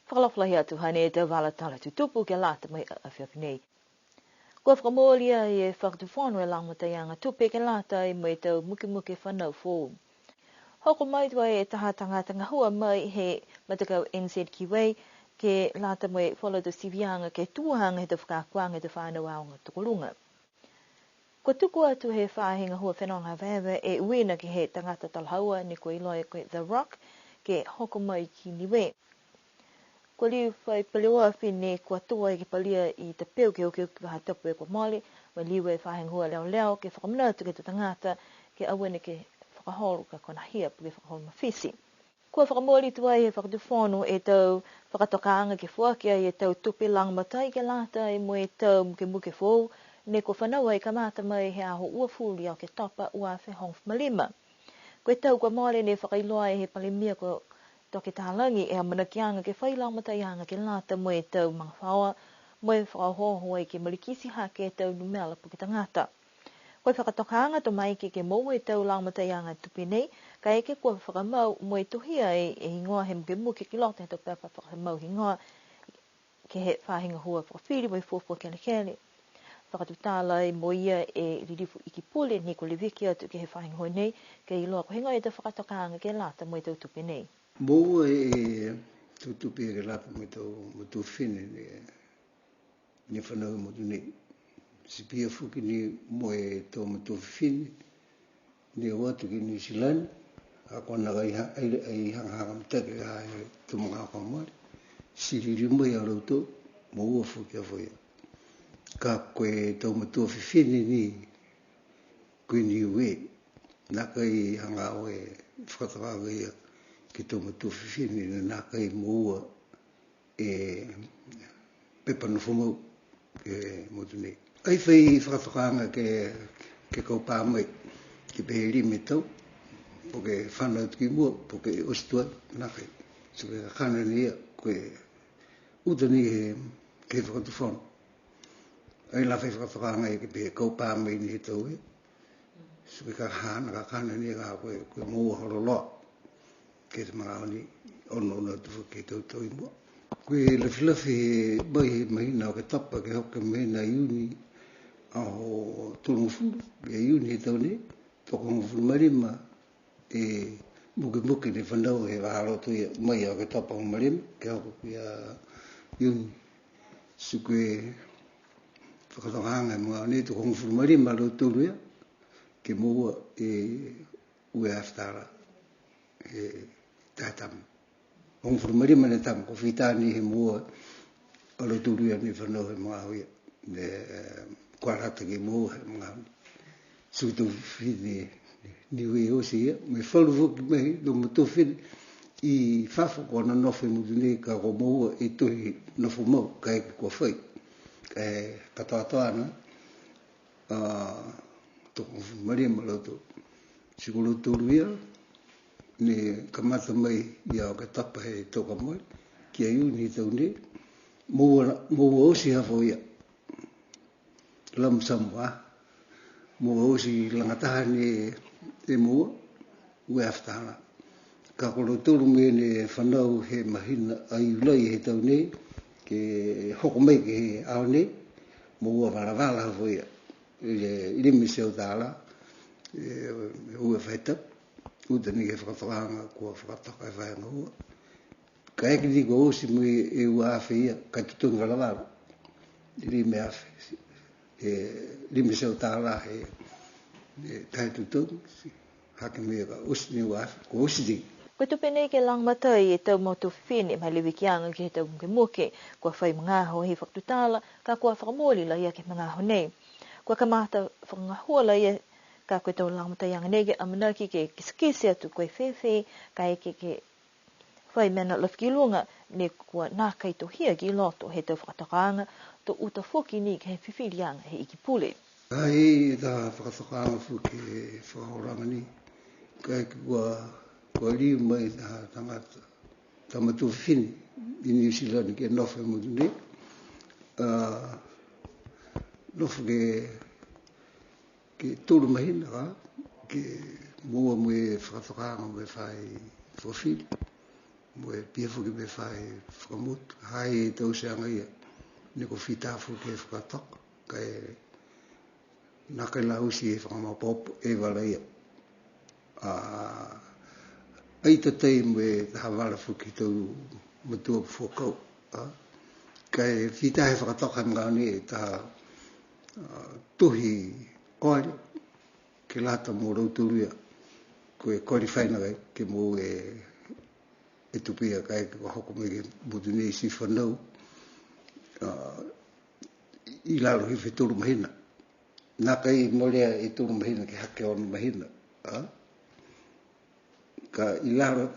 whakalawhalahi atu hane e tau wala tala tutupu ke lata mai a whiapinei. Kua whakamolia e whakatuwhanu e langataianga tupe ke lata e mai tau muke whanau fōu. Hoko mai tua e taha tangata ngahua mai he matakau NZQA ke lata mai whalatu sivianga ke tuahanga he te whakakuanga he te whanau aonga tukulunga. Ko tuku atu he whahinga hua whenonga wewe e uina ki he tangata talhaua ni ko iloa koe The Rock ke hoko mai ki niwe. Ko liu whai paleoa whine kua toa ki palia i te peo ke oke waha tapu e kua mali, wa liu e whahinga hua leo ke whakamanatu ke te tangata ke awene ke whakaholu ka kona hia pu ke whakaholu mawhisi. Kua whakamori tuai he whakatuwhono e tau whakatokaanga ke whuakia e tau tupe langmatai ke lata e mo e tau muke fōu, ne ko whanaua i kamata mai he aho ua fuli au ke topa ua whi hong malima. Koe tau kua maare ne whakailoa e he palimia ko toke tālangi e amanakianga ke whailangmataianga ke lata mo e tau mga whaoa, mo e whakahohoa i ke marikisi hake e tau numela pu ke tangata. Koe whakatokaanga to mai ke mou e tau langmataianga tupi nei, ka eke kua whakamau mo e tuhia e hingoa he muke ki lote he to pepa whakamau hingoa ke he whahinga hua whakawhiri mo e fōfua kele. Whakatutala e mo ia e ririfu iki pule ni ko le wiki atu ke he whahinga hoi nei, ke i loa ko hingoa e te whakatokaanga ke lata mo e tau tupi nei. Mou e tau tupi e ke lata mo e tau whine ni whanau mo tu nei. Si pia fuki ni mo e tau mo tau whine ni watu ki New Zealand, a kona ai hanga mtake a e tumunga haka mare, si ririmu i arauto, mo ua fuki a whaia. Ka koe tau mo tau whine ni koe ni ue, naka i hanga o e whakatakaga ia ki tau mo tau whine ni naka i mo ua e pepa na whamau ke mo tu nei. Ai whai whakatakaanga ke kaupā mai, ki peheri me tau, po ke whanau tuki mua, po ke ostua, nakai. So ke kakana ni ia, koe uta ni ke whakatuwhanu. Ai la whai whakatakaanga e ke pehe kaupā mai ni he tau e. So ke kakana ni ia koe mua horoloa, ke te mga oni, ono tufu ke tau i mua. Koe lafi mai mahina o ke tapa ke hoke mahina iuni aho tulungufuru, e iuni he tau ne, toko ngufuru marima e muke ne whanau he wahaloto ia mai o ke tapa o marima, ke hoko kia iuni. So koe whakatokanga e mga ne, toko ngufuru marima lo tolu ia, ke mua e ue aftara e tātama. Ngufuru marima ne tama, ko whitani he mua alo tolu ia ni whanau he mga hoia. Kua rata ke mua he mga hoia. So tau whine ni ue osi ia, me whalu fuki mehi, no mo tau whine i whawha ko ana nofe mutu nei ka ko mua e tohi nofo mau, ka eke kua whai. Ka e katoa ana, toko ngufuru marima lo tau. Siko lo tolu ia, ne kamata mai ia o ke tapa he toka moi, ki a iuni tau ne, mua osi hafo ia, lam samua, mua osi langataha ne mua, ue aftana. Ka kolo tolu me ne whanau he mahina a iulai he tau ne, ke hoko mai ke he ao ne, mua wala hafo ia, ilimi seo tāla, ue whaitap, uta ni ke whakatokanga kua whakatoka e whaenga hua. Ka eke ni ko osi mo e ua awhi ia, ka tutunga lawaru. Iri me awhi. Limi seo tāla he tai tutunga. Hake mea ka osi ni ua awhi. Ko osi di. Koe tupe nei ke langmatai e tau motu whine mai lewikianga ke he tau muke. Kua whai mangaho he whakatutala, ka kua whakamoli la ia ke mangaho nei. Kua kamata whakangahua la ia ka koe tau langmatai anga nege amanaki ke kisikisi atu koe whewhe, ka eke ke whai mena lafkilunga ne kua nākai to hia ki loto he tau whakatakaanga to uta whoki ni ke he whiwhirianga he iki pule. Ai tā whakatakaanga whuki he whakahoranga ni, ka eke kua liu mai tā tangata tamatu whine i New Zealand ke nofe mutu ne, nofe ke tolu mahina ka, ke mua mue whakatokanga me whai whawhiri. mo e pia fuki me whae whakamut, hai e tau se anga ia, ne ko whita fuki e whakatok, kai nā kai la usi e whakamapop e wala ia. Ai tatei mo e taha wala fuki tau matua whokau, kai whita e whakatok hai mgani e taha tuhi koari, ke lata mo rauturia, ko e koari whaina kai, ke mo e tupia kai ke hoko me ke mutu nei si whanau, i lalo hi wheturu mahina. Nā kai morea e turu mahina ke hake onu mahina. Ka i lalo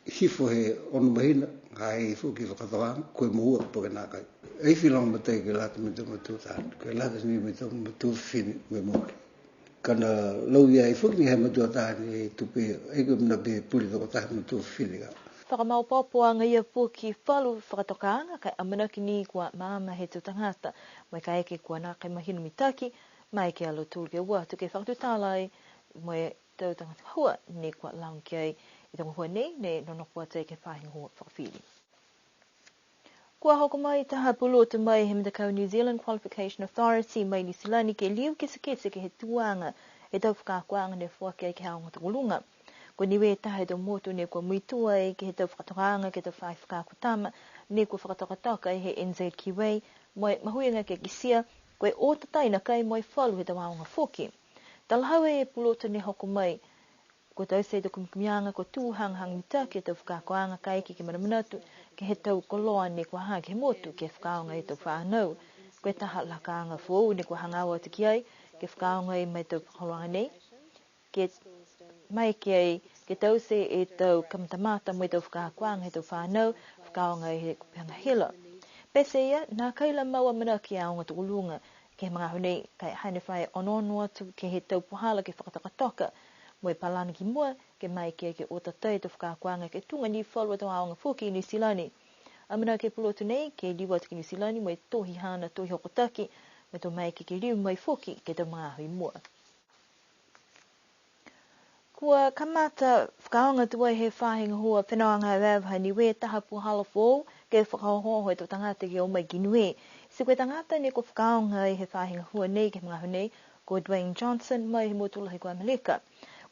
hifo he onu mahina, hai hifo ki whakatawanga, koe moua poke nā kai. Ei whilong matai ke lata me tau matua tāna, ke lata ni me tau matua whini me moke. Kana lau ia e whuki hei matua tāna e tupia, ei koe mna be puli toko tāna matua whini ka. Whakamaupopoanga ia puki whalu whakatokaanga kai amanaki ni kua maama he tu tangata mai ka eke kua nā kai mahinu mitaki mai ke alo tūru ke ua tu ke whakatutālai mai tau tangata hua ne kua laung ki ai i tonga hua nei ne nonokua te ke whahinga hua whakawhiri. Kua hoko mai taha pulutu mai he Mtakau New Zealand Qualification Authority mai ni silani ke liu kese ke he tuanga e tau whakakuanga ne whuake ai ke haonga tukulunga. Ko niwe tahe tau motu ne kua muitua e ke he tau whakatohanga ke tau whai whakakutama ne kua whakatokataka e he NZQA mai mahuinga ke kisia koe o tataina kai mai whalu he tau aonga whoki. Talahawe e pulota ne hoko mai ko tau se tau kumkumianga ko tūhanghang mita ke tau whakakuanga kai ke manamanatu ke he tau koloa ne kua hanga ke he motu ke whakaonga e tau whanau. Koe taha lakaanga fōu ne kua hangawa tiki ai ke whakaonga e mai tau whakaroanga nei. Ke mai ke ai ke tau se e tau kamtamata mai tau whakakuanga he tau whanau whakaonga e he kupianga hila. Pese ia, nā kaila maua mana ki aonga tukulunga ke mga honei kai haine whai ononoa tu ke he tau puhala ke whakatakatoka mo e palana ki mua ke mai ke o tatai tau whakakuanga ke tunga ni whalua tau aonga whoki i New Zealand. Amana ke pulotu nei ke liwa ki New Zealand mo e tohi hana tohi hokotaki me tau mai ke liu mai whoki ke tau mga hui mua. Kua kamata whakaonga tuai he whahinga hua whenanga wēwaha ni we taha puhala fōu ke whakahoho e tau tangata ki o mai ki nui. Si koe tangata ne ko whakaonga he whahinga hua nei ke mga hune ko Dwayne Johnson mai he motulahi kua Malika.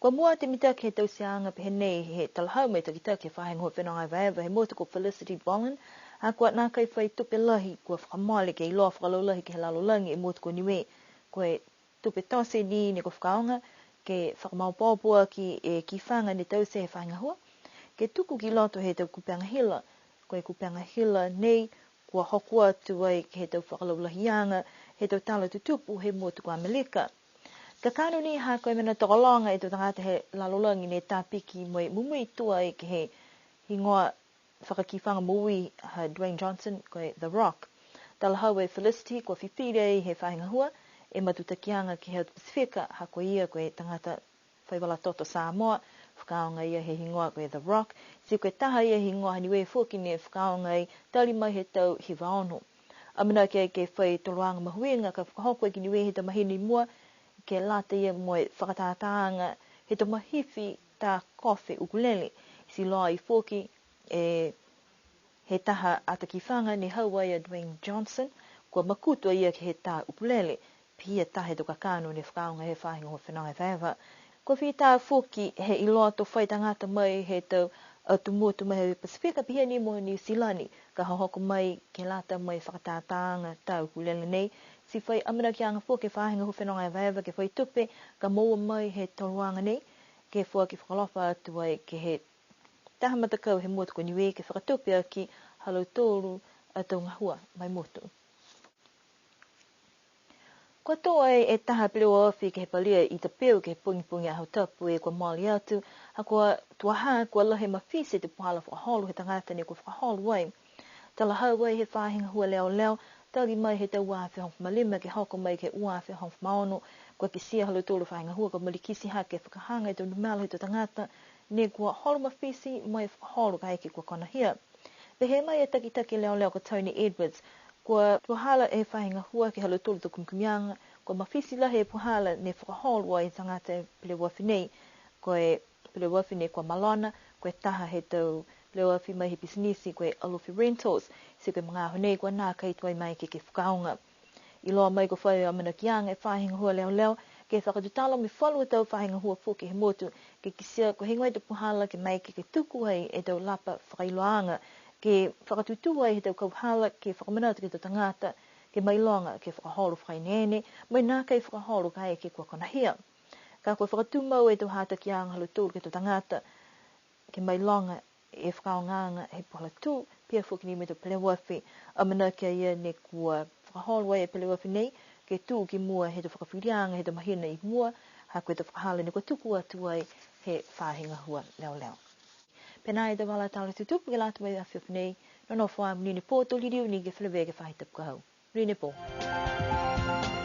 Kua mua te mita ke tau sianga pehe nei he talahau mai takita ke whahinga hua whenanga wēwaha he motu ko Felicity Boland. Ha kua nā kai whai tupe lahi kua whakamale ke iloa whakalaulahi ke he lalolangi e motu ko niwe. Koe tupe tose ni ne ko whakaonga ke whakamaupopoa ki e ki whanga ne tau se he whainga hua. Ke tuku ki loto he tau kupeanga hila. Koe kupeanga hila nei kua hokua tuai ke he tau whakalaulahianga, he tau tala tutupu he motu kua Malika. Ka kano ni ha koe mena tokolonga e tau tangata he lalolangi ne tāpiki moe mumui tuai ke he hingoa whakakifanga mui ha Dwayne Johnson koe The Rock. Talahau e Felicity kua whipire he whainga hua, e matutakianga ki hea Pasifika ha koe ia koe tangata whaiwala toto Samoa, whakaonga ia he hingoa koe The Rock, si koe taha ia hingoa hani wea whoki ne whakaonga i tali mai he tau hiwa ono. Amana ke whai toloanga mahuinga ka whakahoko ki niwe he tau mahini mua, ke lata ia moe whakatātāanga he tau mahifi tā kofi ukulele, si loa i whoki e he taha atakifanga ni hauaia Dwayne Johnson, kua makutua ia ki he tā ukulele, pia tahe to kakano ne whakaonga he whahinga ho whenanga whaiva. Ko whita whoki he iloa to whai tangata mai he tau tumutu mai he Pasifika pia ni mo New Zealand ka hahoko mai ke lata mai whakatātāanga tau ukulele nei. Si whai amana ki anga whoki whahinga ho whenanga whaiva ke whai tupe ka moua mai he toluanga nei ke whoki whakalofa atu ai ke he taha matakau he motu ko niwe ke whakatupe aki halau tōru atau ngahua mai motu. Kua toa e taha piliwa ofi ke he palia i te peo ke he pungi ahau tapu e kua mali atu, ha kua tuaha kua lahe mawhise te puhala whakaholu he tangata ne kua whakaholu ai. Talahau ai he whahinga hua leo, tali mai he tau uawhi hongfu malima ke hoko mai ke uawhi hongfu maono, kua ki sia halu tōru whahinga hua ka malikisi ha ke whakahanga e tau numala he tau tangata, ne kua holu mawhisi mai whakaholu ka eke kua konahia. Pehe mai e taki leo ko Tony Edwards, kua puhala e whahinga hua ke halu tōru tu kumkumianga, kua mawhisi lahe e puhala ne whakaholu ai tangata e Piliwafi nei, koe Piliwafi nei kua Malona, koe taha he tau leo fi mai business koe alofi rentals se koe mga hone ko na kai toi mai ke whakaonga. I loa mai ko whai o mana kianga e whahinga hua leo ke whakatutalo mi whalu tau whahinga hua fuke he motu ke kisia ko hingoi te puhala ke mai ke tuku ai e tau lapa whakailoanga ke whakatutu ai he tau kauhala ke whakamanata ke tau tangata ke mai longa ke whakahoro whainene mai nā kai whakahoro kai ke kua konahia. Ka koe whakatumau e tau hata ki anga halu tūru ke tau tangata ke mai longa e whakaonganga he pohala tū pia fuki ni me tau pelewafi a mana kia ia ne kua whakahoro ai e pelewafi nei ke tū ki mua he tau whakawhirianga he tau mahina i mua ha koe tau whakahala ne kua tuku atu ai he whahinga hua leo. Pena e tau wala tala tutupu ke lata mai a whiwhi nei no no whaam ni ne pō tō liriu ni ke whilewe ke whahitap kahau. Rine pō.